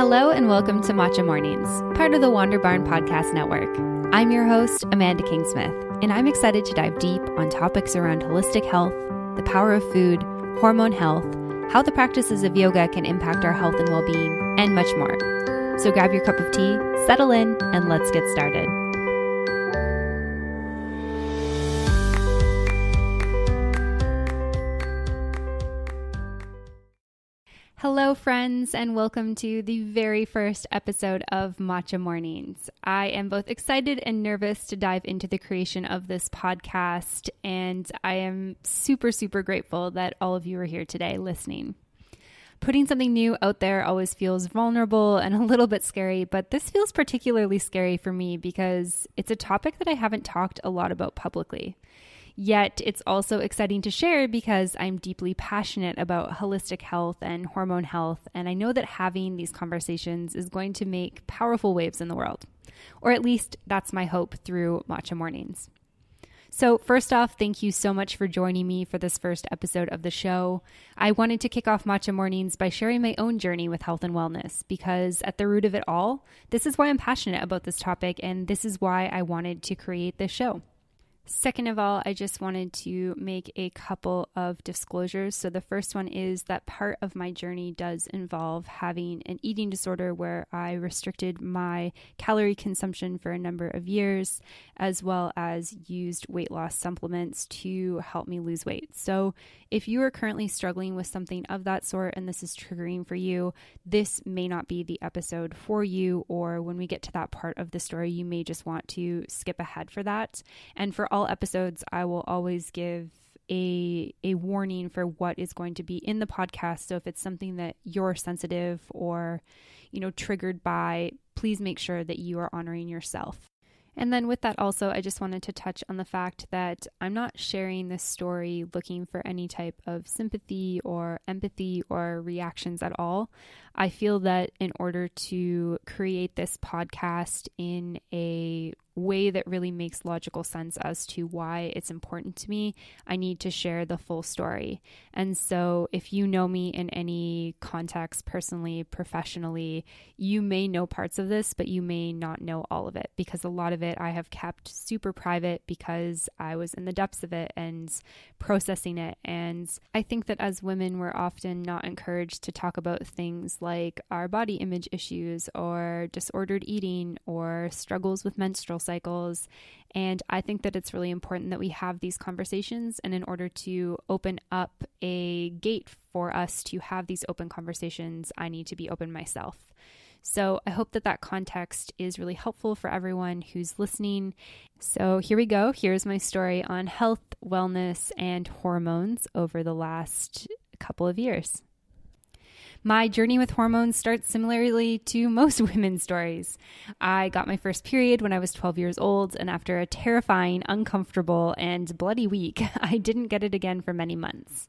Hello and welcome to Matcha Mornings, part of the Wander Barn Podcast Network. I'm your host, Amanda Kingsmith, and I'm excited to dive deep on topics around holistic health, the power of food, hormone health, how the practices of yoga can impact our health and well-being, and much more. So grab your cup of tea, settle in, and let's get started. Hello, friends, and welcome to the very first episode of Matcha Mornings. I am both excited and nervous to dive into the creation of this podcast, and I am super grateful that all of you are here today listening. Putting something new out there always feels vulnerable and a little bit scary, but this feels particularly scary for me because it's a topic that I haven't talked a lot about publicly. Yet it's also exciting to share because I'm deeply passionate about holistic health and hormone health, and I know that having these conversations is going to make powerful waves in the world. Or at least that's my hope through Matcha Mornings. So first off, thank you so much for joining me for this first episode of the show. I wanted to kick off Matcha Mornings by sharing my own journey with health and wellness because at the root of it all, this is why I'm passionate about this topic, and this is why I wanted to create this show. Second of all, I just wanted to make a couple of disclosures. So the first one is that part of my journey does involve having an eating disorder where I restricted my calorie consumption for a number of years, as well as used weight loss supplements to help me lose weight. So if you are currently struggling with something of that sort and this is triggering for you, this may not be the episode for you, or when we get to that part of the story, you may just want to skip ahead for that. And for all episodes, I will always give a warning for what is going to be in the podcast. So if it's something that you're sensitive or, triggered by, please make sure that you are honoring yourself. And then with that also, I just wanted to touch on the fact that I'm not sharing this story looking for any type of sympathy or empathy or reactions at all. I feel that in order to create this podcast in a way that really makes logical sense as to why it's important to me, I need to share the full story. And so if you know me in any context, personally, professionally, you may know parts of this, but you may not know all of it, because a lot of it I have kept super private because I was in the depths of it and processing it. And I think that as women, we're often not encouraged to talk about things like our body image issues or disordered eating or struggles with menstrual cycles. And I think that it's really important that we have these conversations. And in order to open up a gate for us to have these open conversations, I need to be open myself. So I hope that that context is really helpful for everyone who's listening. So here we go. Here's my story on health, wellness, and hormones over the last couple of years. My journey with hormones starts similarly to most women's stories. I got my first period when I was 12 years old, and after a terrifying, uncomfortable, and bloody week, I didn't get it again for many months.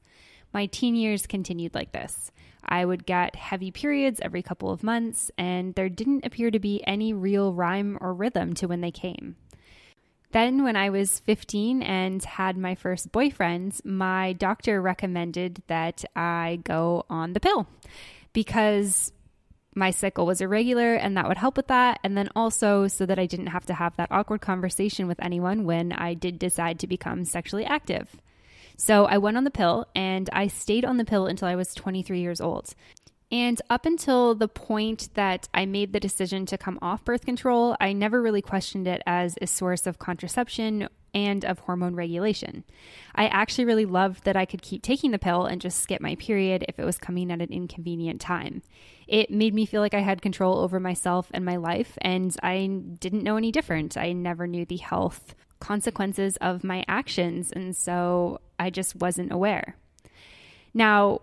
My teen years continued like this. I would get heavy periods every couple of months, and there didn't appear to be any real rhyme or rhythm to when they came. Then when I was 15 and had my first boyfriend, my doctor recommended that I go on the pill because my cycle was irregular and that would help with that. And then also so that I didn't have to have that awkward conversation with anyone when I did decide to become sexually active. So I went on the pill and I stayed on the pill until I was 23 years old. And up until the point that I made the decision to come off birth control, I never really questioned it as a source of contraception and of hormone regulation. I actually really loved that I could keep taking the pill and just skip my period if it was coming at an inconvenient time. It made me feel like I had control over myself and my life, and I didn't know any different. I never knew the health consequences of my actions, and so I just wasn't aware. Now,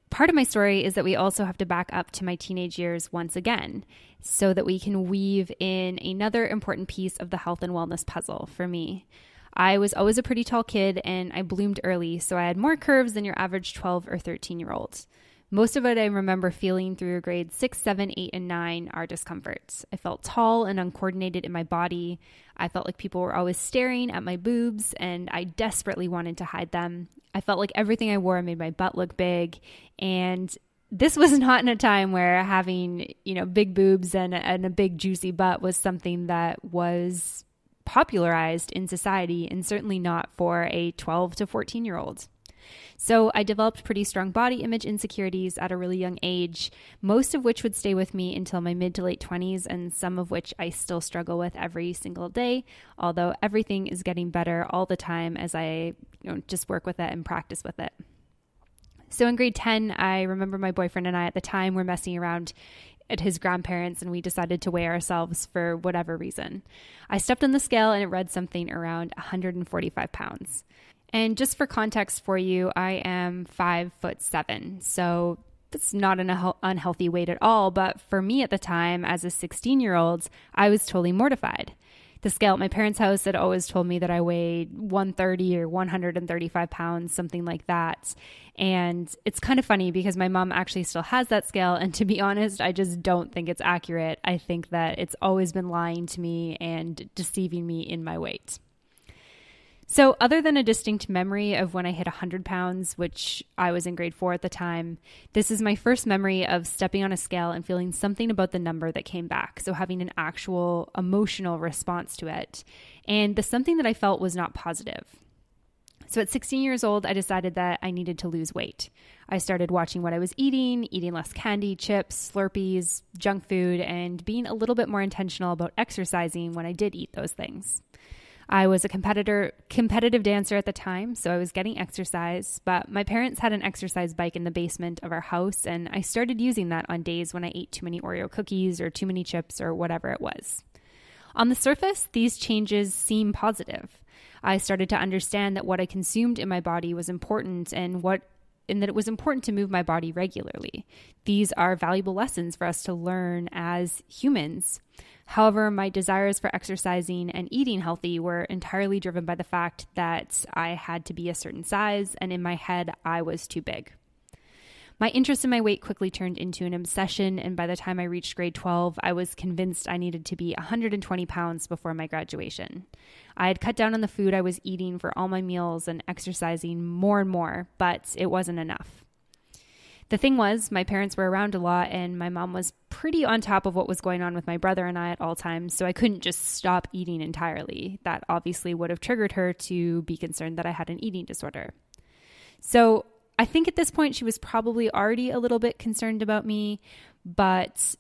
part of my story is that we also have to back up to my teenage years once again so that we can weave in another important piece of the health and wellness puzzle for me. I was always a pretty tall kid and I bloomed early, so I had more curves than your average 12 or 13-year-old. Most of what I remember feeling through grades 6, 7, 8, and 9 are discomforts. I felt tall and uncoordinated in my body. I felt like people were always staring at my boobs and I desperately wanted to hide them. I felt like everything I wore made my butt look big, and this was not in a time where having, big boobs and a big juicy butt was something that was popularized in society, and certainly not for a 12 to 14-year-old. So I developed pretty strong body image insecurities at a really young age, most of which would stay with me until my mid to late 20s, and some of which I still struggle with every single day, although everything is getting better all the time as I just work with it and practice with it. So in grade 10, I remember my boyfriend and I at the time were messing around at his grandparents, and we decided to weigh ourselves for whatever reason. I stepped on the scale and it read something around 145 pounds. And just for context for you, I am 5'7", so that's not an unhealthy weight at all. But for me at the time, as a 16-year-old, I was totally mortified. The scale at my parents' house had always told me that I weighed 130 or 135 pounds, something like that. And it's kind of funny because my mom actually still has that scale. And to be honest, I just don't think it's accurate. I think that it's always been lying to me and deceiving me in my weight. So other than a distinct memory of when I hit 100 pounds, which I was in grade 4 at the time, this is my first memory of stepping on a scale and feeling something about the number that came back. So having an actual emotional response to it. And the something that I felt was not positive. So at 16 years old, I decided that I needed to lose weight. I started watching what I was eating less candy, chips, Slurpees, junk food, and being a little bit more intentional about exercising when I did eat those things. I was a competitive dancer at the time, so I was getting exercise, but my parents had an exercise bike in the basement of our house, and I started using that on days when I ate too many Oreo cookies or too many chips or whatever it was. On the surface, these changes seem positive. I started to understand that what I consumed in my body was important and that it was important to move my body regularly. These are valuable lessons for us to learn as humans. However, my desires for exercising and eating healthy were entirely driven by the fact that I had to be a certain size, and in my head, I was too big. My interest in my weight quickly turned into an obsession, and by the time I reached grade 12, I was convinced I needed to be 120 pounds before my graduation. I had cut down on the food I was eating for all my meals and exercising more and more, but it wasn't enough. The thing was, my parents were around a lot, and my mom was pretty on top of what was going on with my brother and I at all times, so I couldn't just stop eating entirely. That obviously would have triggered her to be concerned that I had an eating disorder. So I think at this point she was probably already a little bit concerned about me, but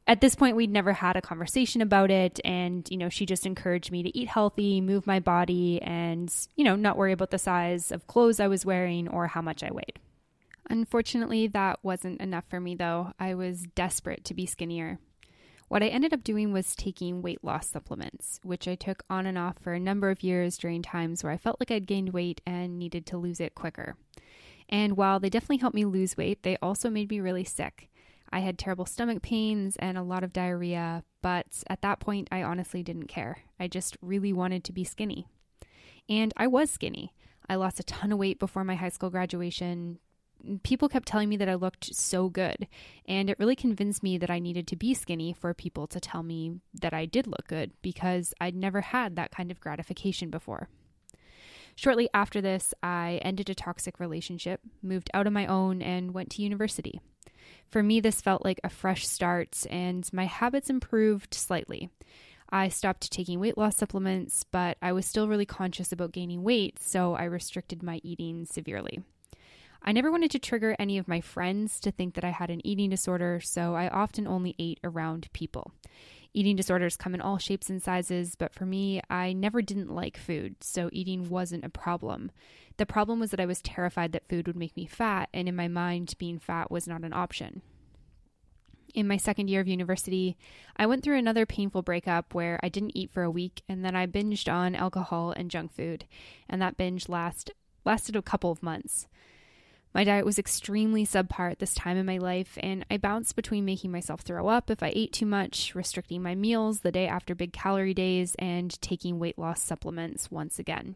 at this point we'd never had a conversation about it, and she just encouraged me to eat healthy, move my body, and not worry about the size of clothes I was wearing or how much I weighed. Unfortunately, that wasn't enough for me, though. I was desperate to be skinnier. What I ended up doing was taking weight loss supplements, which I took on and off for a number of years during times where I felt like I'd gained weight and needed to lose it quicker. And while they definitely helped me lose weight, they also made me really sick. I had terrible stomach pains and a lot of diarrhea, but at that point, I honestly didn't care. I just really wanted to be skinny. And I was skinny. I lost a ton of weight before my high school graduation. People kept telling me that I looked so good, and it really convinced me that I needed to be skinny for people to tell me that I did look good, because I'd never had that kind of gratification before. Shortly after this, I ended a toxic relationship, moved out on my own, and went to university. For me, this felt like a fresh start, and my habits improved slightly. I stopped taking weight loss supplements, but I was still really conscious about gaining weight, so I restricted my eating severely. I never wanted to trigger any of my friends to think that I had an eating disorder, so I often only ate around people. Eating disorders come in all shapes and sizes, but for me, I never didn't like food, so eating wasn't a problem. The problem was that I was terrified that food would make me fat, and in my mind, being fat was not an option. In my second year of university, I went through another painful breakup where I didn't eat for a week, and then I binged on alcohol and junk food, and that binge lasted a couple of months. My diet was extremely subpar at this time in my life, and I bounced between making myself throw up if I ate too much, restricting my meals the day after big calorie days, and taking weight loss supplements once again.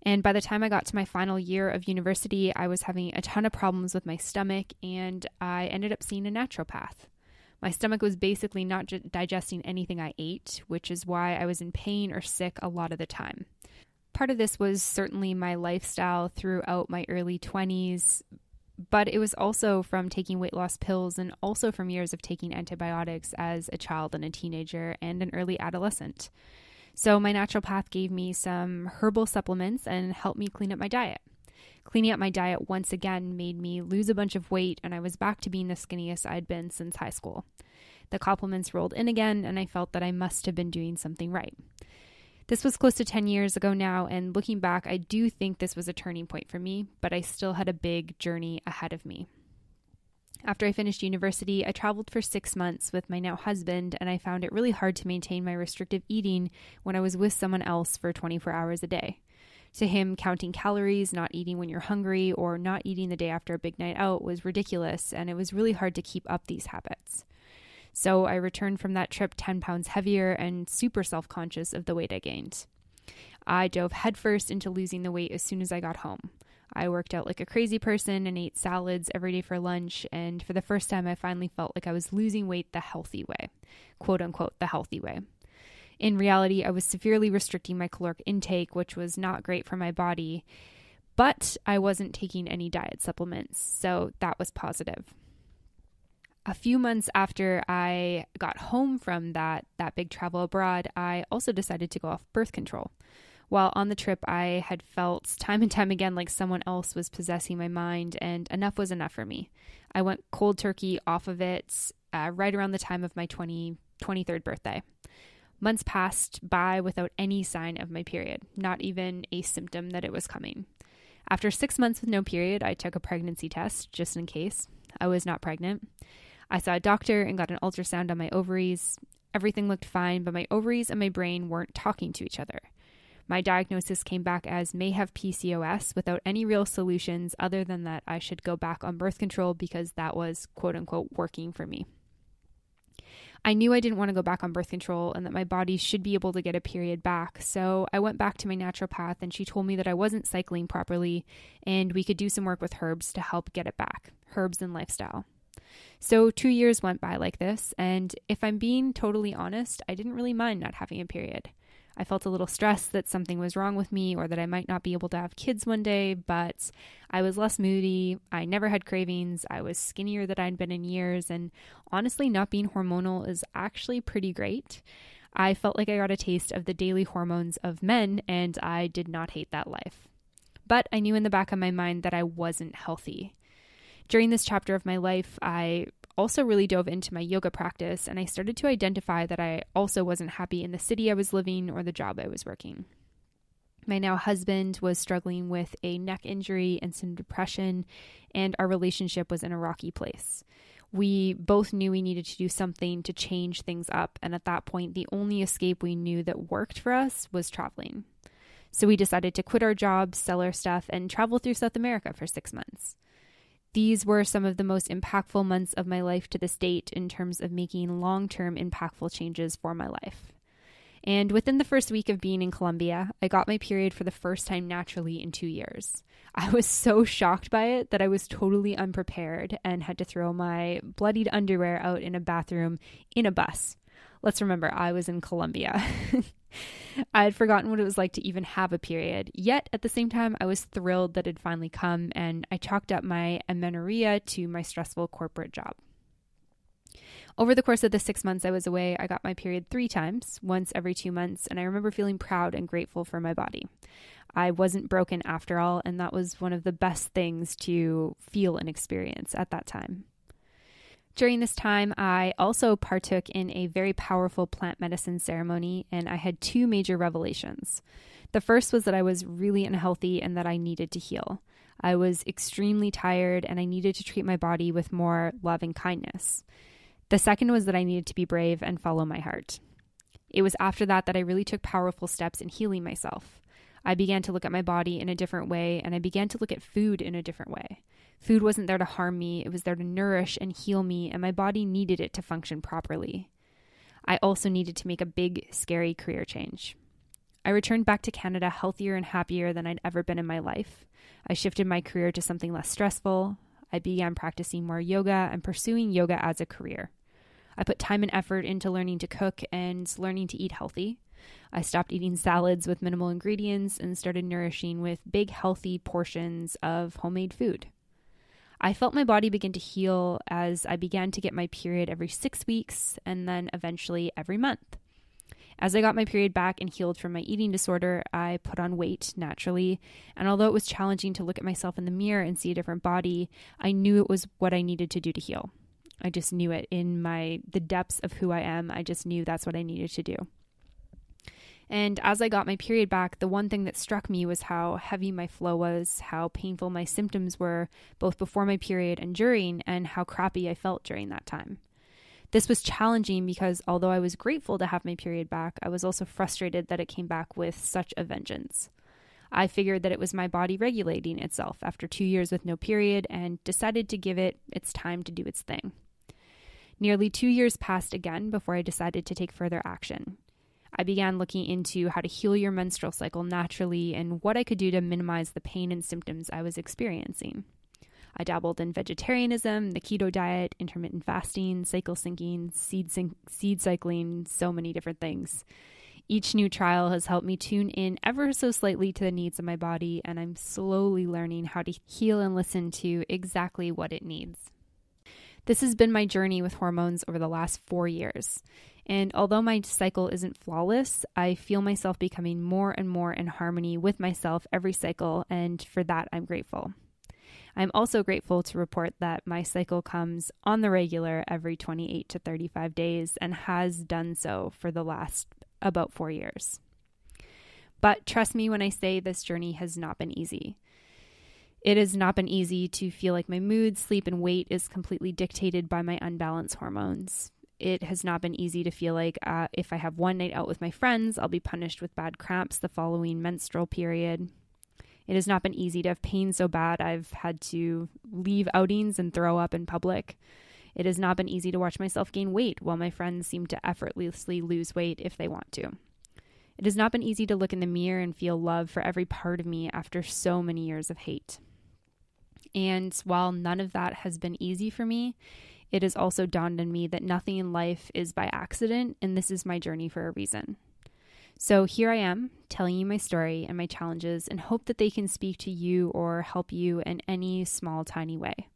And by the time I got to my final year of university, I was having a ton of problems with my stomach, and I ended up seeing a naturopath. My stomach was basically not digesting anything I ate, which is why I was in pain or sick a lot of the time. Part of this was certainly my lifestyle throughout my early 20s, but it was also from taking weight loss pills and also from years of taking antibiotics as a child and a teenager and an early adolescent. So my naturopath gave me some herbal supplements and helped me clean up my diet. Cleaning up my diet once again made me lose a bunch of weight, and I was back to being the skinniest I'd been since high school. The compliments rolled in again, and I felt that I must have been doing something right. This was close to 10 years ago now, and looking back, I do think this was a turning point for me, but I still had a big journey ahead of me. After I finished university, I traveled for 6 months with my now husband, and I found it really hard to maintain my restrictive eating when I was with someone else for 24 hours a day. To him, counting calories, not eating when you're hungry, or not eating the day after a big night out was ridiculous, and it was really hard to keep up these habits. So I returned from that trip 10 pounds heavier and super self-conscious of the weight I gained. I dove headfirst into losing the weight as soon as I got home. I worked out like a crazy person and ate salads every day for lunch, and for the first time I finally felt like I was losing weight the healthy way, quote unquote, the healthy way. In reality, I was severely restricting my caloric intake, which was not great for my body, but I wasn't taking any diet supplements, so that was positive. A few months after I got home from that big travel abroad, I also decided to go off birth control. While on the trip, I had felt time and time again like someone else was possessing my mind, and enough was enough for me. I went cold turkey off of it right around the time of my 23rd birthday. Months passed by without any sign of my period, not even a symptom that it was coming. After 6 months with no period, I took a pregnancy test just in case. I was not pregnant. I saw a doctor and got an ultrasound on my ovaries. Everything looked fine, but my ovaries and my brain weren't talking to each other. My diagnosis came back as may have PCOS without any real solutions other than that I should go back on birth control because that was quote unquote working for me. I knew I didn't want to go back on birth control and that my body should be able to get a period back. So I went back to my naturopath and she told me that I wasn't cycling properly and we could do some work with herbs to help get it back, herbs and lifestyle. So 2 years went by like this, and if I'm being totally honest, I didn't really mind not having a period. I felt a little stressed that something was wrong with me or that I might not be able to have kids one day, but I was less moody. I never had cravings. I was skinnier than I'd been in years, and honestly, not being hormonal is actually pretty great. I felt like I got a taste of the daily hormones of men, and I did not hate that life. But I knew in the back of my mind that I wasn't healthy. During this chapter of my life, I also really dove into my yoga practice, and I started to identify that I also wasn't happy in the city I was living or the job I was working. My now husband was struggling with a neck injury and some depression, and our relationship was in a rocky place. We both knew we needed to do something to change things up, and at that point, the only escape we knew that worked for us was traveling. So we decided to quit our jobs, sell our stuff, and travel through South America for 6 months. These were some of the most impactful months of my life to this date in terms of making long-term impactful changes for my life. And within the first week of being in Colombia, I got my period for the first time naturally in 2 years. I was so shocked by it that I was totally unprepared and had to throw my bloodied underwear out in a bathroom in a bus. Let's remember, I was in Colombia. I had forgotten what it was like to even have a period, yet at the same time, I was thrilled that it had finally come, and I chalked up my amenorrhea to my stressful corporate job. Over the course of the 6 months I was away, I got my period 3 times, once every 2 months, and I remember feeling proud and grateful for my body. I wasn't broken after all, and that was one of the best things to feel and experience at that time. During this time, I also partook in a very powerful plant medicine ceremony, and I had 2 major revelations. The first was that I was really unhealthy and that I needed to heal. I was extremely tired, and I needed to treat my body with more love and kindness. The second was that I needed to be brave and follow my heart. It was after that I really took powerful steps in healing myself. I began to look at my body in a different way, and I began to look at food in a different way. Food wasn't there to harm me, it was there to nourish and heal me, and my body needed it to function properly. I also needed to make a big, scary career change. I returned back to Canada healthier and happier than I'd ever been in my life. I shifted my career to something less stressful. I began practicing more yoga and pursuing yoga as a career. I put time and effort into learning to cook and learning to eat healthy. I stopped eating salads with minimal ingredients and started nourishing with big, healthy portions of homemade food. I felt my body begin to heal as I began to get my period every 6 weeks and then eventually every month. As I got my period back and healed from my eating disorder, I put on weight naturally. And although it was challenging to look at myself in the mirror and see a different body, I knew it was what I needed to do to heal. I just knew it in the depths of who I am. I just knew that's what I needed to do. And as I got my period back, the one thing that struck me was how heavy my flow was, how painful my symptoms were, both before my period and during, and how crappy I felt during that time. This was challenging because although I was grateful to have my period back, I was also frustrated that it came back with such a vengeance. I figured that it was my body regulating itself after 2 years with no period and decided to give it its time to do its thing. Nearly 2 years passed again before I decided to take further action. I began looking into how to heal your menstrual cycle naturally and what I could do to minimize the pain and symptoms I was experiencing. I dabbled in vegetarianism, the keto diet, intermittent fasting, cycle syncing, seed cycling, so many different things. Each new trial has helped me tune in ever so slightly to the needs of my body, and I'm slowly learning how to heal and listen to exactly what it needs. This has been my journey with hormones over the last 4 years. And although my cycle isn't flawless, I feel myself becoming more and more in harmony with myself every cycle, and for that, I'm grateful. I'm also grateful to report that my cycle comes on the regular every 28 to 35 days and has done so for the last about 4 years. But trust me when I say this journey has not been easy. It has not been easy to feel like my mood, sleep, and weight is completely dictated by my unbalanced hormones. It has not been easy to feel like if I have one night out with my friends, I'll be punished with bad cramps the following menstrual period. It has not been easy to have pain so bad I've had to leave outings and throw up in public. It has not been easy to watch myself gain weight while my friends seem to effortlessly lose weight if they want to. It has not been easy to look in the mirror and feel love for every part of me after so many years of hate. And while none of that has been easy for me, it has also dawned on me that nothing in life is by accident, and this is my journey for a reason. So here I am, telling you my story and my challenges, and hope that they can speak to you or help you in any small, tiny way.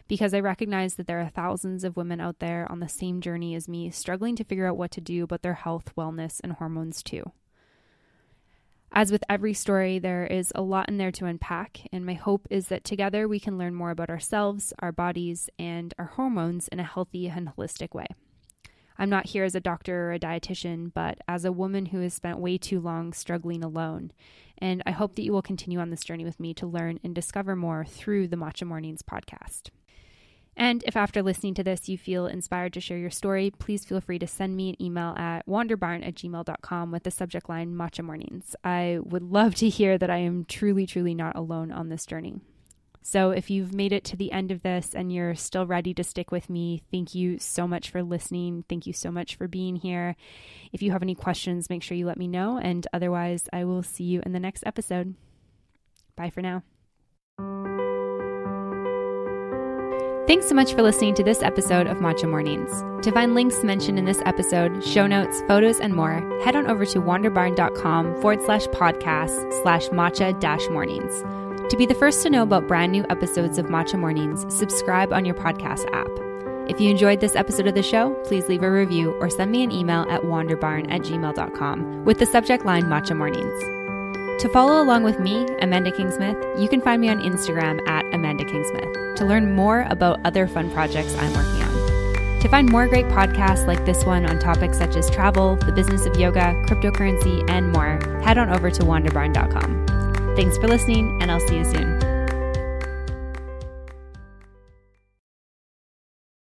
Because I recognize that there are thousands of women out there on the same journey as me, struggling to figure out what to do about their health, wellness, and hormones too. As with every story, there is a lot in there to unpack, and my hope is that together we can learn more about ourselves, our bodies, and our hormones in a healthy and holistic way. I'm not here as a doctor or a dietitian, but as a woman who has spent way too long struggling alone, and I hope that you will continue on this journey with me to learn and discover more through the Matcha Mornings podcast. And if after listening to this you feel inspired to share your story, please feel free to send me an email at wanderbarn@gmail.com with the subject line Matcha Mornings. I would love to hear that I am truly, truly not alone on this journey. So if you've made it to the end of this and you're still ready to stick with me, thank you so much for listening. Thank you so much for being here. If you have any questions, make sure you let me know. And otherwise, I will see you in the next episode. Bye for now. Thanks so much for listening to this episode of Matcha Mornings. To find links mentioned in this episode, show notes, photos, and more, head on over to wanderbarn.com/podcast/matcha-mornings. To be the first to know about brand new episodes of Matcha Mornings, subscribe on your podcast app. If you enjoyed this episode of the show, please leave a review or send me an email at wanderbarn@gmail.com with the subject line Matcha Mornings. To follow along with me, Amanda Kingsmith, you can find me on Instagram at Amanda Kingsmith to learn more about other fun projects I'm working on. To find more great podcasts like this one on topics such as travel, the business of yoga, cryptocurrency, and more, head on over to wanderbarn.com. Thanks for listening, and I'll see you soon.